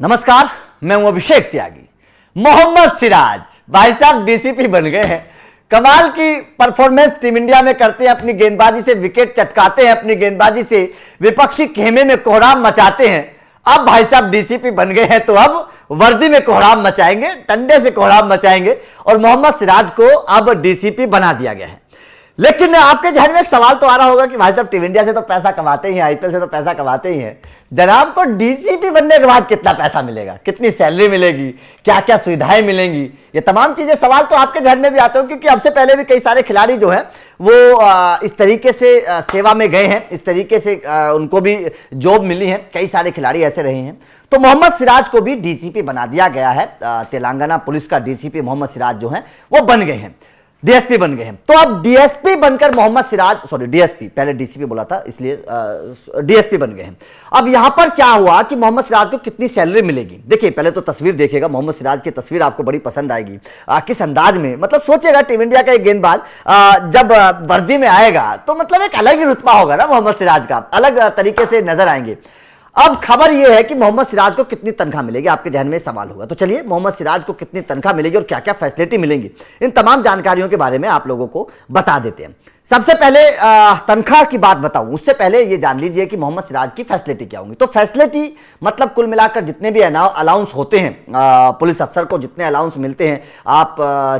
नमस्कार, मैं हूं अभिषेक त्यागी। मोहम्मद सिराज भाई साहब डीसीपी बन गए हैं। कमाल की परफॉर्मेंस टीम इंडिया में करते हैं, अपनी गेंदबाजी से विकेट चटकाते हैं, अपनी गेंदबाजी से विपक्षी खेमे में कोहराम मचाते हैं। अब भाई साहब डीसीपी बन गए हैं तो अब वर्दी में कोहराम मचाएंगे, डंडे से कोहराम मचाएंगे और मोहम्मद सिराज को अब डीसीपी बना दिया गया है। लेकिन आपके जहन में एक सवाल तो आ रहा होगा कि भाई साहब टीम इंडिया से तो पैसा कमाते ही हैं, आईपीएल से तो पैसा कमाते ही हैं, जनाब को डीसीपी बनने के बाद कितना पैसा मिलेगा, कितनी सैलरी मिलेगी, क्या क्या सुविधाएं मिलेंगी, ये तमाम चीजें सवाल तो आपके जहन में भी आते हो। क्योंकि अब से पहले भी कई सारे खिलाड़ी जो है वो इस तरीके से सेवा में गए हैं, इस तरीके से उनको भी जॉब मिली है, कई सारे खिलाड़ी ऐसे रहे हैं। तो मोहम्मद सिराज को भी डीसीपी बना दिया गया है। तेलंगाना पुलिस का डीसीपी मोहम्मद सिराज जो है वो बन गए हैं, डीएसपी बन गए हैं। तो अब डीएसपी बनकर मोहम्मद सिराज, सॉरी डीएसपी, पहले डीसीपी बोला था इसलिए डीएसपी बन गए हैं। अब यहां पर क्या हुआ कि मोहम्मद सिराज को कितनी सैलरी मिलेगी। देखिए पहले तो तस्वीर देखिएगा, मोहम्मद सिराज की तस्वीर आपको बड़ी पसंद आएगी। किस अंदाज में, मतलब सोचिएगा टीम इंडिया का एक गेंदबाज जब वर्दी में आएगा तो मतलब एक अलग ही रुतबा होगा ना मोहम्मद सिराज का, अलग तरीके से नजर आएंगे। अब खबर यह है कि मोहम्मद सिराज को कितनी तनख्वाह मिलेगी, आपके जहन में सवाल होगा। तो चलिए मोहम्मद सिराज को कितनी तनख्वाह मिलेगी और क्या क्या फैसिलिटी मिलेंगी, इन तमाम जानकारियों के बारे में आप लोगों को बता देते हैं। सबसे पहले तनख्वाह की बात बताऊं उससे पहले ये जान लीजिए कि मोहम्मद सिराज की फैसिलिटी क्या होंगी। तो फैसिलिटी मतलब कुल मिलाकर जितने भी अलाउंस होते हैं, पुलिस अफसर को जितने अलाउंस मिलते हैं, आप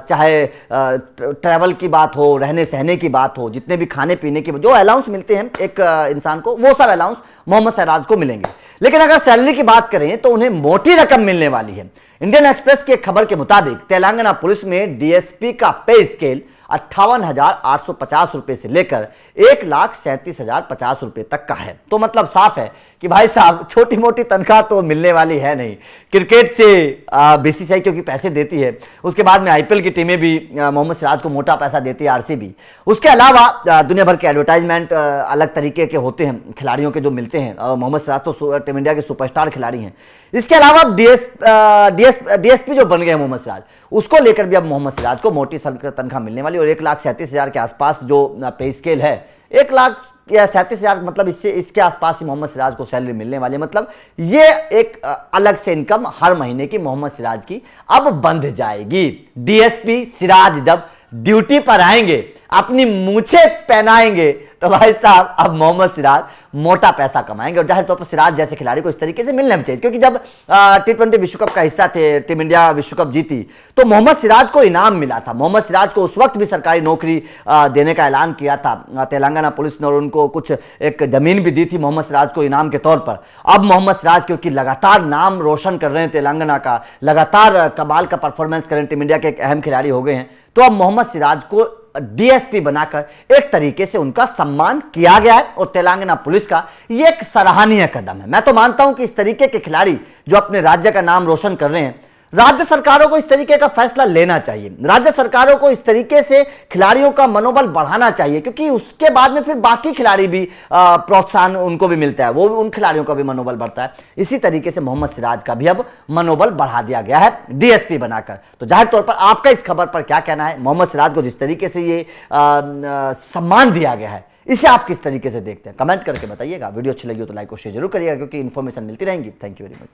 चाहे ट्रैवल की बात हो, रहने सहने की बात हो, जितने भी खाने पीने की जो अलाउंस मिलते हैं एक इंसान को, वो सब अलाउंस मोहम्मद सिराज को मिलेंगे। लेकिन अगर सैलरी की बात करें तो उन्हें मोटी रकम मिलने वाली है। इंडियन एक्सप्रेस की एक खबर के मुताबिक तेलंगाना पुलिस में डीएसपी का पे स्केल 58,850 रुपए से लेकर 1,37,050 रुपए तक का है। तो मतलब साफ है कि भाई साहब छोटी मोटी तनख्वाह तो मिलने वाली है नहीं। क्रिकेट से बीसीसीआई क्योंकि पैसे देती है, उसके बाद में आईपीएल की टीमें भी मोहम्मद सिराज को मोटा पैसा देती है, आरसीबी। उसके अलावा दुनिया भर के एडवर्टाइजमेंट अलग तरीके के होते हैं खिलाड़ियों के जो मिलते हैं। मोहम्मद सिराज तो टीम इंडिया के सुपरस्टार खिलाड़ी हैं। इसके अलावा डीएसपी जो बन गए मोहम्मद सिराज, उसको लेकर भी अब मोहम्मद सिराज को मोटी तनख्वाह मिलने वाली और 1,37,000 के आसपास जो पे स्केल है, 1,37,000 मतलब इसके आसपास ही मोहम्मद सिराज को सैलरी मिलने वाली है। मतलब ये एक अलग से इनकम हर महीने की मोहम्मद सिराज की अब बंध जाएगी। डीएसपी सिराज जब ड्यूटी पर आएंगे, अपनी मूछें पहनाएंगे तो भाई साहब अब मोहम्मद सिराज मोटा पैसा कमाएंगे। और जाहिर तौर पर सिराज जैसे खिलाड़ी को इस तरीके से मिलना भी चाहिए, क्योंकि जब T20 विश्व कप का हिस्सा थे, टीम इंडिया विश्व कप जीती तो मोहम्मद सिराज को इनाम मिला था। मोहम्मद सिराज को उस वक्त भी सरकारी नौकरी देने का ऐलान किया था तेलंगाना पुलिस ने और उनको कुछ एक जमीन भी दी थी मोहम्मद सिराज को इनाम के तौर पर। अब मोहम्मद सिराज क्योंकि लगातार नाम रोशन कर रहे हैं तेलंगाना का, लगातार कमाल का परफॉर्मेंस कर रहे हैं, टीम इंडिया के एक अहम खिलाड़ी हो गए हैं, तो अब मोहम्मद सिराज को डीएसपी बनाकर एक तरीके से उनका सम्मान किया गया है। और तेलंगाना पुलिस का यह एक सराहनीय कदम है। मैं तो मानता हूं कि इस तरीके के खिलाड़ी जो अपने राज्य का नाम रोशन कर रहे हैं, राज्य सरकारों को इस तरीके का फैसला लेना चाहिए। राज्य सरकारों को इस तरीके से खिलाड़ियों का मनोबल बढ़ाना चाहिए, क्योंकि उसके बाद में फिर बाकी खिलाड़ी भी प्रोत्साहन उनको भी मिलता है, वो उन खिलाड़ियों का भी मनोबल बढ़ता है। इसी तरीके से मोहम्मद सिराज का भी अब मनोबल बढ़ा दिया गया है डीएसपी बनाकर। तो जाहिर तौर पर आपका इस खबर पर क्या कहना है? मोहम्मद सिराज को जिस तरीके से ये सम्मान दिया गया है, इसे आप किस तरीके से देखते हैं? कमेंट करके बताइएगा। वीडियो अच्छी लगी हो तो लाइक और शेयर जरूर करिएगा, क्योंकि इंफॉर्मेशन मिलती रहेंगी। Thank you very much.